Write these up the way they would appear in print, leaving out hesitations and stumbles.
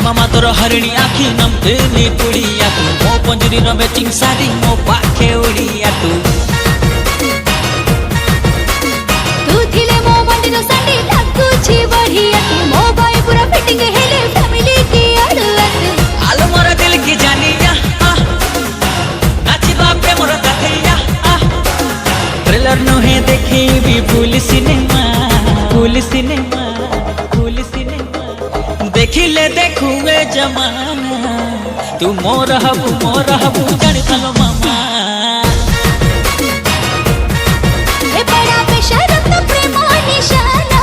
मामा तोर हरिणी आखी नमतेनी कुड़िया तू मो पंजरी रो मैचिंग साड़ी मो पाखे उड़िया तू थिले मो बंडी रो साड़ी लागू छी बढ़िया तू मो भाई पूरा फिटिंग हेले फैमिली की अड़ुअत आलो मोर दिल की जानिया नाची बापे मोर कथिया ट्रेलर नो है देखी भी full cinema full cinema full cinema देखिले देखुए जमाना तू मोर हबू जानी चलो मामा ए बड़ा बेशरम तो प्रेम निशाना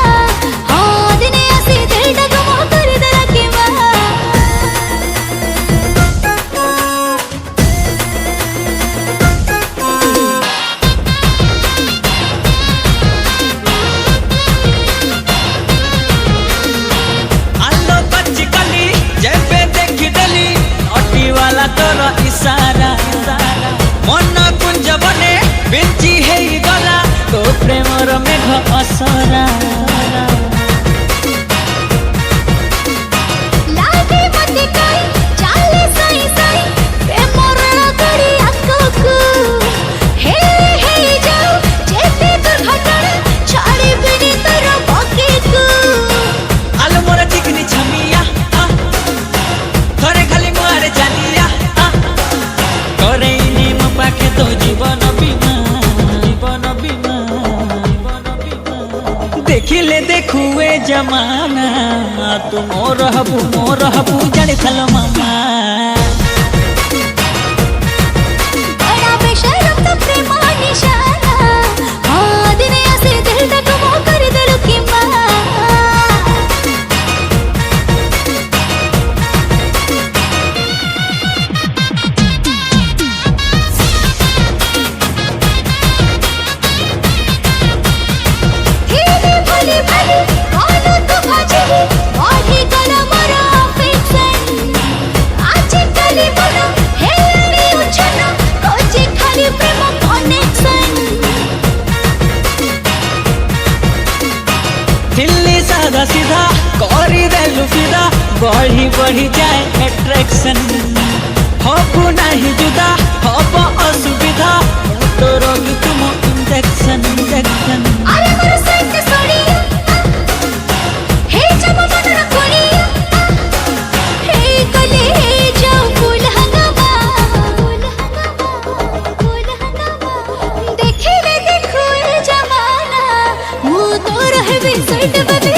हाँ दिने ऐसे दिल डगमो कर दरा की माँ आलो बच्ची कली जेबे देखी डली नोटी वाला तोरा इशारा मन कुंज बने बेंची है गला तो प्रेमर मेघ असरा लागे मते कोई चाले साई साई प्रेमर गड़ी आको हे हे जाओ जेते दुर्घटना छाड़ी बिनी तोरा बाकी को आलो मोर चिकनी छमिया थरे खाली मारे जानिया करे नेम पाखे तो जीवन बीमा देखिले देखुए जमाना तू मोर हबू जाने चलो मामा बड़ा बेशरम तो प्रेम निशाना हाँ दिने ऐसे दिल डगमो कर दलु की माँ धीरे भली भली आलू तो भाजी आधी गला मरा फिक्सन आज कली मरा हेली उछना कोची खाली प्रेम कनेक्शन दिल्ली सादा सीधा करी देलु फिदा बढ़ी बढ़ी जाए अट्रैक्शन हबू नहीं जुदा हब असुविधा तो रोगी तुम इंजेक्शन इंजेक्शन अरे मोर साइड सोड़ी हे जब मन न कोड़ी हे कले हे जाओ फूल हंगामा देखे रे देखो ए जमाना मुंह तो रहे साइड बबे